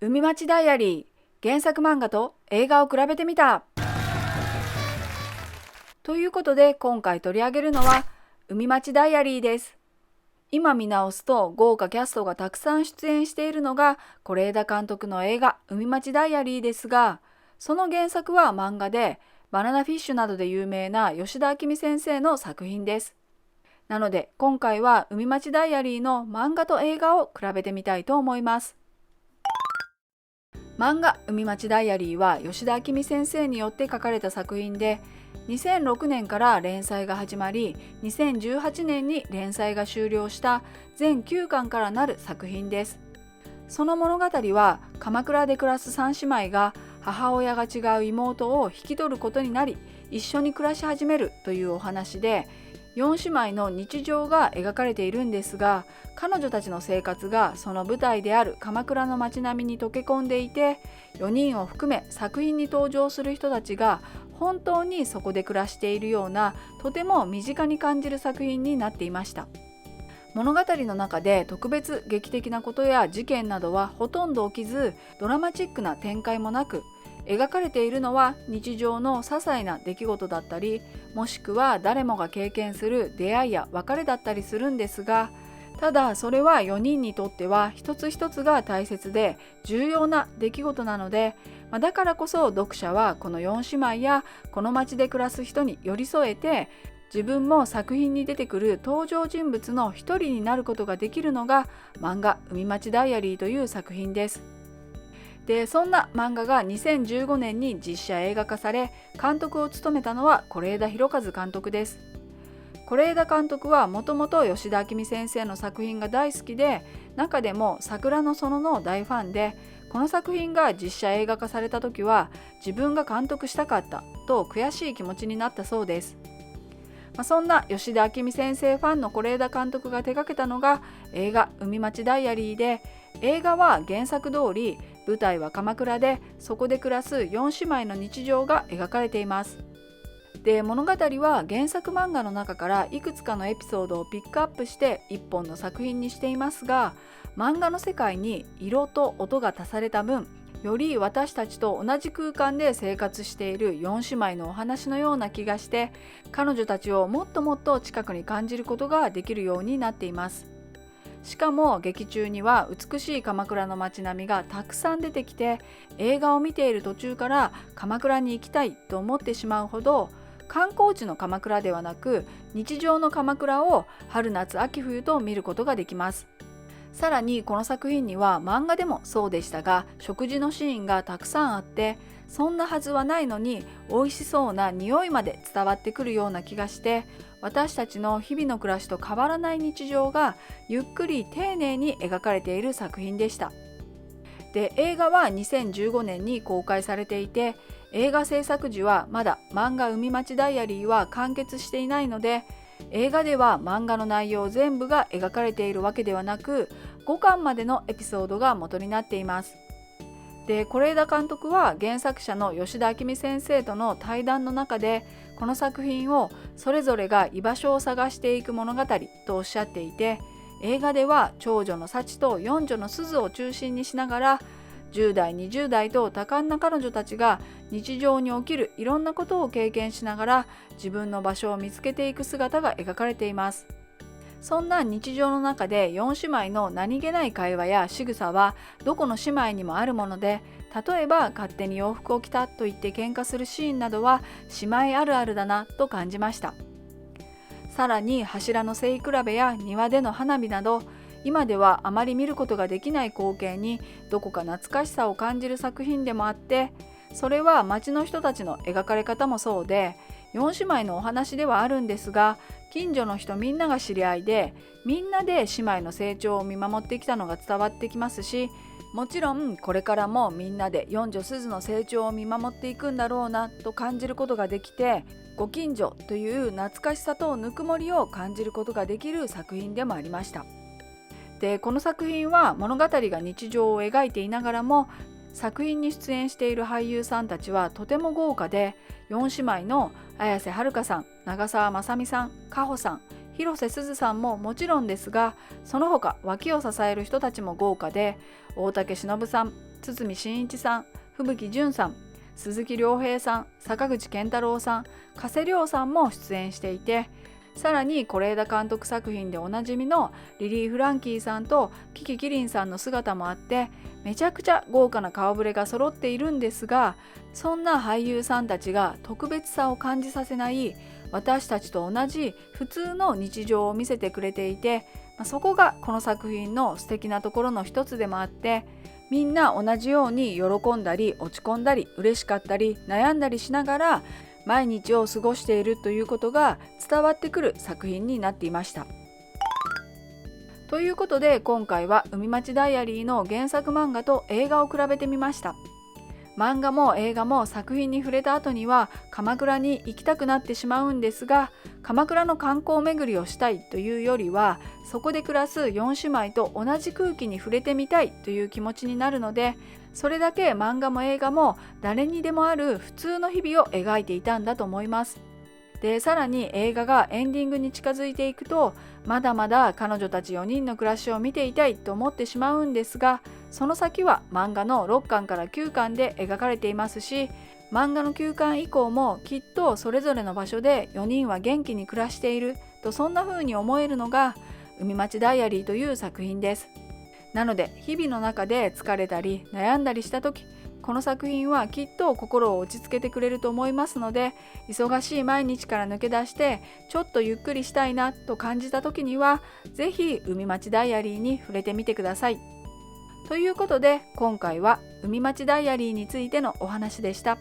海町ダイアリー、原作漫画と映画を比べてみた。ということで今回取り上げるのは海町ダイアリーです。今見直すと豪華キャストがたくさん出演しているのが是枝監督の映画海町ダイアリーですが、その原作は漫画でバナナフィッシュなどで有名な吉田明美先生の作品です。なので今回は海町ダイアリーの漫画と映画を比べてみたいと思います。漫画海町ダイアリーは吉田明美先生によって書かれた作品で、2006年から連載が始まり、2018年に連載が終了した全9巻からなる作品です。その物語は鎌倉で暮らす3姉妹が母親が違う妹を引き取ることになり、一緒に暮らし始めるというお話で、4姉妹の日常が描かれているんですが、彼女たちの生活がその舞台である鎌倉の街並みに溶け込んでいて、4人を含め作品に登場する人たちが本当にそこで暮らしているような、とても身近に感じる作品になっていました。物語の中で特別劇的なことや事件などはほとんど起きず、ドラマチックな展開もなく、描かれているのは日常の些細な出来事だったり、もしくは誰もが経験する出会いや別れだったりするんですが、ただそれは4人にとっては一つ一つが大切で重要な出来事なので、だからこそ読者はこの4姉妹やこの街で暮らす人に寄り添えて、自分も作品に出てくる登場人物の一人になることができるのが漫画海町ダイアリーという作品です。で、そんな漫画が2015年に実写映画化され、監督を務めたのは是枝裕和監督です。是枝監督はもともと吉田明美先生の作品が大好きで、中でも桜の園の大ファンで、この作品が実写映画化された時は自分が監督したかったと悔しい気持ちになったそうです。そんな吉田明美先生ファンの是枝監督が手掛けたのが映画海町ダイアリーで、映画は原作通り舞台は鎌倉で、そこで暮らす4姉妹の日常が描かれています。で、物語は原作漫画の中からいくつかのエピソードをピックアップして一本の作品にしていますが、漫画の世界に色と音が足された分、より私たちと同じ空間で生活している4姉妹のお話のような気がして、彼女たちをもっともっと近くに感じることができるようになっています。しかも劇中には美しい鎌倉の街並みがたくさん出てきて、映画を見ている途中から鎌倉に行きたいと思ってしまうほど、観光地の鎌倉ではなく日常の鎌倉を春夏秋冬と見ることができます。さらにこの作品には漫画でもそうでしたが、食事のシーンがたくさんあって、そんなはずはないのに美味しそうな匂いまで伝わってくるような気がして、私たちの日々の暮らしと変わらない日常がゆっくり丁寧に描かれている作品でした。で、映画は2015年に公開されていて、映画制作時はまだ漫画海町ダイアリーは完結していないので、映画では漫画の内容全部が描かれているわけではなく、5巻までのエピソードが元になっています。で、是枝監督は原作者の吉田明美先生との対談の中で、この作品をそれぞれが居場所を探していく物語とおっしゃっていて、映画では長女の幸と四女の鈴を中心にしながら、10代20代と多感な彼女たちが日常に起きるいろんなことを経験しながら自分の場所を見つけていく姿が描かれています。そんな日常の中で4姉妹の何気ない会話や仕草はどこの姉妹にもあるもので、例えば勝手に洋服を着たと言って喧嘩するシーンなどは姉妹あるあるだなと感じました。さらに柱の背比べや庭での花火など、今ではあまり見ることができない光景にどこか懐かしさを感じる作品でもあって、それは町の人たちの描かれ方もそうで、4姉妹のお話ではあるんですが、近所の人みんなが知り合いで、みんなで姉妹の成長を見守ってきたのが伝わってきますし、もちろんこれからもみんなで四女鈴の成長を見守っていくんだろうなと感じることができて、ご近所という懐かしさとぬくもりを感じることができる作品でもありました。で、この作品は物語が日常を描いていながらも、作品に出演している俳優さんたちはとても豪華で、4姉妹の綾瀬はるかさん、長澤まさみさん、かほさん、広瀬すずさんももちろんですが、その他脇を支える人たちも豪華で、大竹しのぶさん、堤真一さん、吹雪純さん、鈴木亮平さん、坂口健太郎さん、加瀬亮さんも出演していて、さらに是枝監督作品でおなじみのリリー・フランキーさんとキキキリンさんの姿もあって、めちゃくちゃ豪華な顔ぶれが揃っているんですが、そんな俳優さんたちが特別さを感じさせない私たちと同じ普通の日常を見せてくれていて、そこがこの作品の素敵なところの一つでもあって、みんな同じように喜んだり落ち込んだり嬉しかったり悩んだりしながら毎日を過ごしているということが伝わってくる作品になっていました。ということで今回は海町ダイアリーの原作漫画と映画を比べてみました。漫画も映画も作品に触れた後には鎌倉に行きたくなってしまうんですが、鎌倉の観光巡りをしたいというよりは、そこで暮らす4姉妹と同じ空気に触れてみたいという気持ちになるので、それだけ漫画も映画も誰にでもある普通の日々を描いていたんだと思います。で、さらに映画がエンディングに近づいていくと、まだまだ彼女たち4人の暮らしを見ていたいと思ってしまうんですが、その先は漫画の6巻から9巻で描かれていますし、漫画の9巻以降もきっとそれぞれの場所で4人は元気に暮らしていると、そんな風に思えるのが海町ダイアリーという作品です。なので日々の中で疲れたり悩んだりした時、この作品はきっと心を落ち着けてくれると思いますので、忙しい毎日から抜け出してちょっとゆっくりしたいなと感じた時には、ぜひ海町ダイアリーに触れてみてください。ということで今回は海町ダイアリーについてのお話でした。